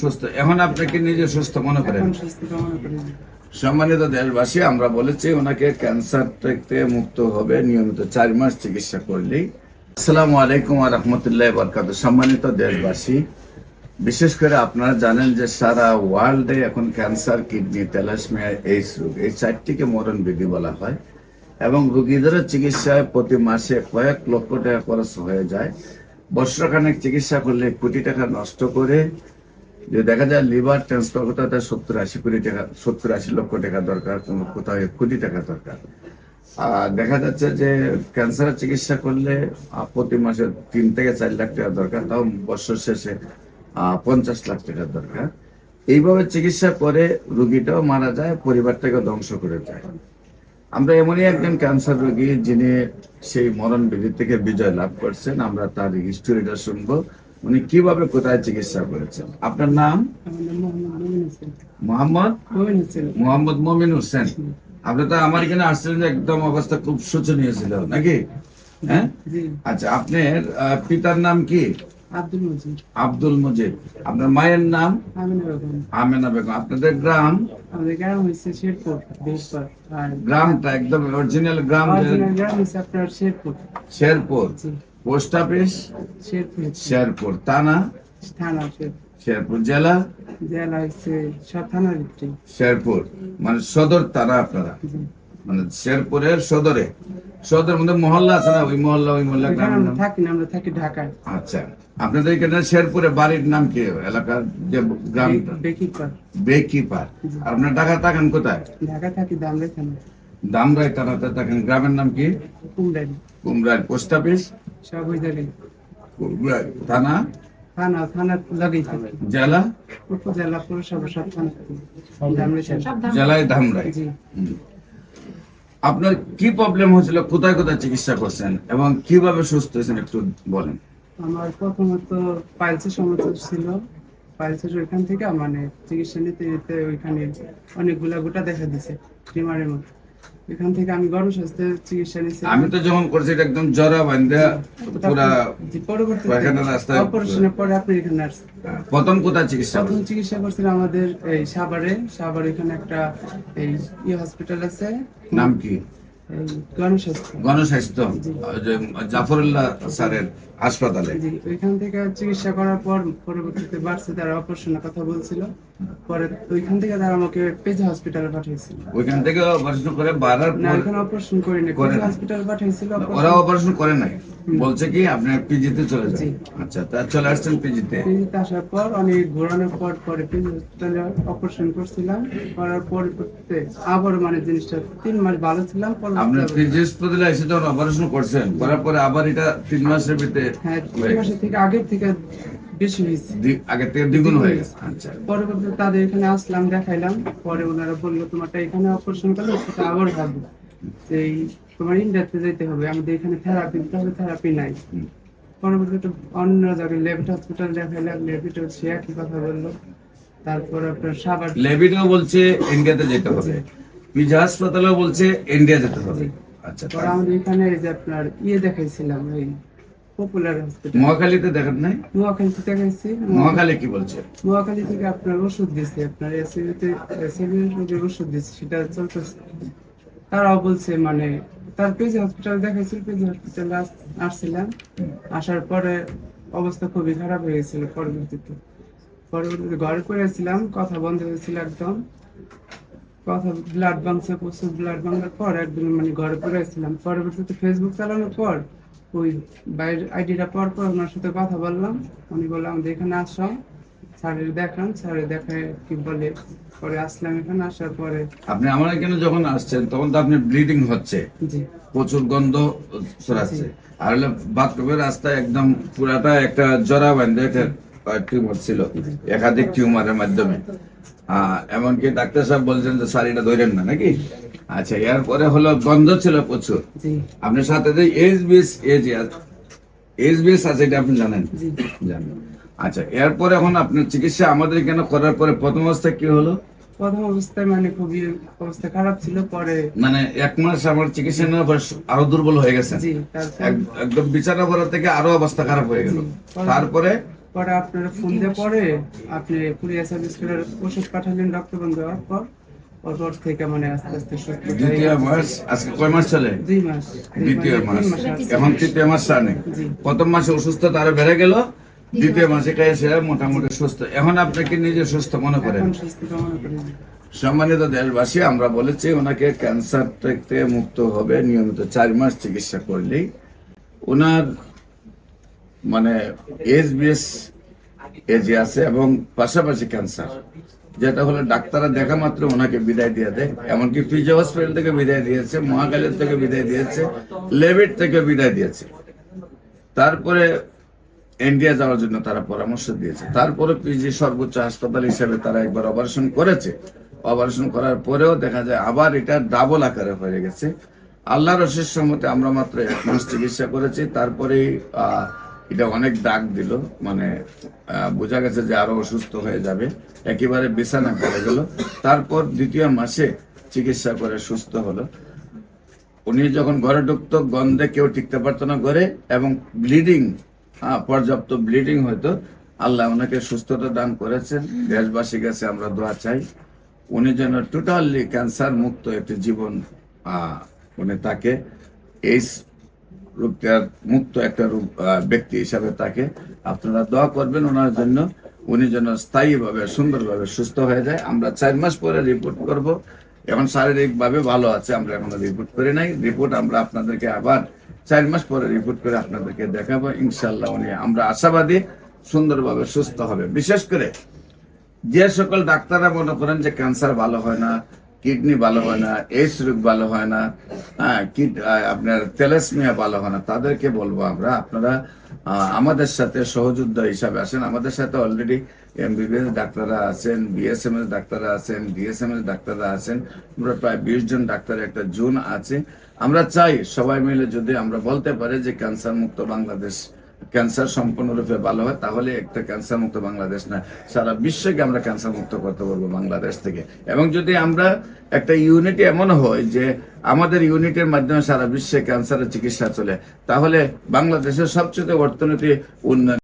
সুস্থ, এখন আপনাকে নিজে সুস্থ মনে করেন? সম্মানিত দেশবাসী, আমরা বলেছি ওনাকে ক্যান্সার থেকে মুক্ত হবে নিয়মিত 4 মাস চিকিৎসা করলেই। আসসালামু আলাইকুম ওয়া রাহমাতুল্লাহি ওয়া বারাকাতুহু। সম্মানিত দেশবাসী, বিশেষ করে আপনারা জানেন যে সারা ওয়ার্ল্ডে এখন ক্যান্সার, কিডনি, থ্যালাসেমিয়া, এইডস রোগ, এই 4টিকে মরণ ব্যাধি বলা হয় এবং রোগীদের চিকিৎসায় প্রতি মাসে কয়েক লক্ষ টাকা খরচ হয়ে যায়। বছরখানেক চিকিৎসা করলে কোটি টাকা নষ্ট করে, যে দেখা যায় লিভার ট্রান্সফার করতে হয় 70-80 কোটি টাকা, 70-80 লক্ষ টাকা দরকার, কোথাও কোটি টাকা দরকার। আর দেখা যাচ্ছে যে ক্যান্সারের চিকিৎসা করলে প্রতি মাসে 3 থেকে 4 লাখ টাকা দরকার, তাও বছর শেষে 50 লাখ টাকা দরকার। এইভাবে চিকিৎসা করে রোগীটাও মারা যায়, পরিবারটাকে ধ্বংস করে যায়। আমরা এমনই একজন ক্যান্সার রোগী যিনি সেই মরণ ব্যাধি থেকে বিজয় লাভ করছেন। আমরা তার হিস্টোরিটা শুনবো, উনি কিভাবে কোথায় চিকিৎসা করেছেন। আপনার নাম? মোহাম্মদ মমিন হোসেন। আপনি তো আমার এখানে আসছিলেন যে একদম অবস্থা খুব শোচনীয় ছিল নাকি? হ্যাঁ, আচ্ছা, আপনার পিতার নাম কি? আব্দুল মজিদ। আপনার মায়ের নাম? আমেনা বেগম। আপনাদের গ্রাম? গ্রামটা একদম অরিজিনাল গ্রাম? শেরপুর। Post office? শেরপুর। থানা? শেরপুর। জেলা? শেরপুর, মানে সদর থানা আপনারা? মানে শেরপুরের সদরে, সদরের মধ্যে মহল্লা আছে না? ওই মহল্লা গ্রামের নাম? থাকি ঢাকায়। আচ্ছা, আপনাদের এখানে শেরপুরে বাড়ির নাম কি? এলাকার যে গ্রাম? বেকিপার। আপনার ঢাকা থাকেন কোথায়? ঢাকা থাকি দামরাই থানা। দামরাই থানাতে থাকেন। গ্রামের নাম কি? কুমড়ারি। কুমড়ারি। Post office? থানা? থানা লাগেই থাকে। জেলা? উপজেলা, পৌরসভা, সব থানা। জেলায় ধামরাই। আপনার কি প্রবলেম হয়েছিল, কোথায় কোথায় চিকিৎসা করছেন এবং কিভাবে সুস্থ হয়েছেন একটু বলেন। আমার প্রথমত পাইলসের সমস্যা ছিল। পাইলসের ওইখান থেকে মানে চিকিৎসা নিতে নিতে ওইখানে অনেকগুলা গোটা দেখা দিছে টিমারের মতো। এখান থেকে আমি গণস্বাস্থ্যের চিকিৎসা নিয়েছি। আমি তো যখন করছি এটা একদম জরা বান্ধা পুরা। পরবর্তীতে অপারেশনের পরে আপনি এখানে আসছেন। প্রথম কোথায় চিকিৎসা? প্রথম চিকিৎসা করছিলাম আমাদের এই সাভারে এখানে একটা এই হসপিটাল আছে। নাম কি? গণস্বাস্থ্য। জাফরুল্লাহ স্যারের হাসপাতালে। ওইখান থেকে চিকিৎসা করার পর পরবর্তীতে বাড়ছে, তারা অপারেশনের কথা বলছিল। পরে ওইখান থেকে তারা আমাকে পেজ হসপিটালে পাঠিয়েছিল। ওইখান থেকে অপারেশন করে বাড়ার না, এখানে অপারেশন করিনি, পেজ হসপিটালে পাঠিয়েছিল। ওরা অপারেশন করে নাই, বলছে কি আপনি পিজিতে চলে যান। আচ্ছা, তা চলে আসছেন পিজিতে। পিজিতে আসার পর অনেক ঘোরানোর পর পরে পেজ হসপিটালে অপারেশন করছিলাম। করার পর আবার মানে জিনিসটা 3 মাস ভালো ছিলাম। আপনি পিজি হাসপাতালে এসে যখন অপারেশন করছেন, করার পরে আবার এটা 3 মাসের ভিতরে? হ্যাঁ, 3 মাসের থেকে আগের থেকে বেশি হয়েছে, আগের থেকে দ্বিগুণ হয়ে গেছে। আচ্ছা, পরবর্তীতে তাদের এখানে আসলাম, দেখাইলাম। পরে ওনারা বললো তোমারটা এখানে অপারেশন করলে সেটা আবার হবে, এই তোমার ইন্ডিয়াতে যেতে হবে, আমাদের এখানে থেরাপি দিতে হবে, থেরাপি নাই। পরবর্তীতে অন্য জায়গায় লেভিট হসপিটাল দেখাইলাম, লেভিটও সে একই কথা বললো। তারপর আপনার সাভার লেভিটও বলছে ইন্ডিয়াতে যেতে হবে, পিজি হাসপাতালেও বলছে ইন্ডিয়া যেতে হবে। আচ্ছা, পরে আমাদের এখানে এই যে আপনার দেখাইছিলাম এই পপুলার হসপিটাল। মহাখালীতে দেখেন নাই? মহাখালীতে দেখাইছি। মহাখালী কি বলছে? মহাখালী থেকে আপনার ওষুধ দিচ্ছে, আপনার এসিবির ওষুধ দিচ্ছে, সেটা চলতেছে। তারাও বলছে মানে তার পেজ হসপিটাল দেখাইছিল, পেজ হসপিটালে আসছিলাম। আসার পরে অবস্থা খুবই খারাপ হয়ে গেছিল। পরবর্তীতে ঘরে পড়েছিলাম, কথা বন্ধ হয়েছিল একদম, কথা ব্লাড ভাঙছে, প্রচুর ব্লাড ভাঙার পর একদম মানে ঘরে পড়েছিলাম। পরবর্তীতে ফেসবুক চালানোর পর ওই বাইরের আইডিটা পর ওনার সাথে কথা বললাম। উনি বললাম আমাদের এখানে আসো, স্যারের দেখান, স্যারের দেখায় কি বলে। পরে আসলাম, এখানে আসার পরে আপনি আমার এখানে যখন আসছেন তখন তো আপনি ব্লিডিং হচ্ছে, প্রচুর গন্ধ ছড়াচ্ছে, আর হলো বাথরুমের রাস্তায় একদম পুরাটা একটা জরা বান্ধে একটা টিউমার ছিল, একাধিক টিউমারের মাধ্যমে। এমনকি ডাক্তার সাহেব বলছেন যে শাড়িটা ধরেন না নাকি? আচ্ছা, এরপরে হলো গন্ধ ছিল প্রচুর। আপনার সাথে যে এইচবিএস আছে এটা আপনি জানেন? জানেন। আচ্ছা, এরপরে এখন আপনার চিকিৎসা আমাদের এখানে করার পরে প্রথম অবস্থায় কি হলো? প্রথম অবস্থায় মানে খুবই অবস্থা খারাপ ছিল। পরে মানে 1 মাস আমার চিকিৎসা নেওয়ার পরে আরো দুর্বল হয়ে গেছে, একদম বিছানা করা থেকে আরো অবস্থা খারাপ হয়ে গেল। তারপরে পরে আপনারা ফোন দিয়ে পরে আপনি কুরিয়ার সার্ভিস করে ওষুধ পাঠালেন রক্ত বন্ধ হওয়ার পর ওর থেকে মানে আস্তে আস্তে সুস্থ হয়ে দ্বিতীয় গেছে। মাস আজকে কয় মাস চলে? 2 মাস দ্বিতীয় মাস, 3 মাস আসছে। এখন তৃতীয় মাস সামনে। জি। প্রথম মাসে অসুস্থতা আরো বেড়ে গেল, দ্বিতীয় মাসে এসে মোটামুটি সুস্থ। এখন আপনাকে নিজে সুস্থ মনে করেন? এখন সুস্থ মনে করেন। সম্মানিত দেশবাসী, আমরা বলেছি ওনাকে ক্যান্সার থেকে মুক্ত হবে নিয়মিত 4 মাস চিকিৎসা করলেই। ওনার মানে এসবিএস এজে আছে এবং পাশাপাশি ক্যান্সার, যেটা হলো ডাক্তাররা দেখা মাত্র ওনাকে বিদায় দিয়ে দেয়। এমনকি ফিজি হসপিটাল থেকে বিদায় দিয়েছে, মহাকালের থেকে বিদায় দিয়েছে, লেভিট থেকে বিদায় দিয়েছে। তারপরে ইন্ডিয়া যাওয়ার জন্য তারা পরামর্শ দিয়েছে। তারপরে পিজি সর্বোচ্চ হাসপাতাল হিসেবে তারা একবার অপারেশন করেছে। অপারেশন করার পরেও দেখা যায় আবার এটা ডাবল আকারে হয়ে গেছে। আল্লাহর অশেষ সম্মতে আমরা মাত্র 1 মাস চিকিৎসা করেছি। তারপরেই এটা অনেক দাগ দিল, মানে বোঝা গেছে যে আরো অসুস্থ হয়ে যাবে, একেবারে বিছানা পড়ে গেল। তারপর দ্বিতীয় মাসে চিকিৎসা করে সুস্থ হলো। উনি যখন ঘরে ঢুকতো গন্ধে কেউ টিকতে পারতো না ঘরে, এবং ব্লিডিং, পর্যাপ্ত ব্লিডিং হয়তো। আল্লাহ ওনাকে সুস্থতা দান করেছেন। দেশবাসীর কাছে আমরা দোয়া চাই উনি যেন টোটালি ক্যান্সার মুক্ত একটি জীবন উনি তাকে এই রোগটার মুক্ত একটা ব্যক্তি হিসাবে তাকে আপনারা দোয়া করবেন ওনার জন্য, উনি যেন স্থায়ীভাবে সুন্দরভাবে সুস্থ হয়ে যায়। আমরা 4 মাস পরে রিপোর্ট করব। এখন শারীরিকভাবে ভালো আছে, আমরা এখনো রিপোর্ট করি নাই। রিপোর্ট আমরা আপনাদেরকে আবার 4 মাস পরে রিপোর্ট করে আপনাদেরকে দেখাবো। ইনশাল্লাহ উনি, আমরা আশাবাদী, সুন্দরভাবে সুস্থ হবে। বিশেষ করে যে সকল ডাক্তাররা মনে করেন যে ক্যান্সার ভালো হয় না, কিডনি ভালো হয় না, এইডস রোগ ভালো হয় না, আপনার থ্যালাসেমিয়া ভালো হয় না, তাদেরকে বলবো আমরা আপনারা আমাদের সাথে সহযোদ্ধা হিসাবে আসেন। আমাদের সাথে অলরেডি এমবিবিএস ডাক্তাররা আছেন, বিএসএমএস ডাক্তাররা আছেন, ডিএসএমএস ডাক্তাররা আছেন। আমরা প্রায় 20 জন ডাক্তারের একটা জোন আছে। আমরা চাই সবাই মিলে যদি আমরা বলতে পারি যে ক্যান্সার মুক্ত বাংলাদেশ, ক্যান্সার সম্পূর্ণরূপে ভালো হয়, তাহলে একটা ক্যান্সার মুক্ত বাংলাদেশ না, সারা বিশ্বকে আমরা ক্যান্সার মুক্ত করতে পারবো বাংলাদেশ থেকে। এবং যদি আমরা একটা ইউনিটি এমন হয় যে আমাদের ইউনিটের মাধ্যমে সারা বিশ্বে ক্যান্সারের চিকিৎসা চলে, তাহলে বাংলাদেশের সবচেয়ে অর্থনীতি উন্নয়ন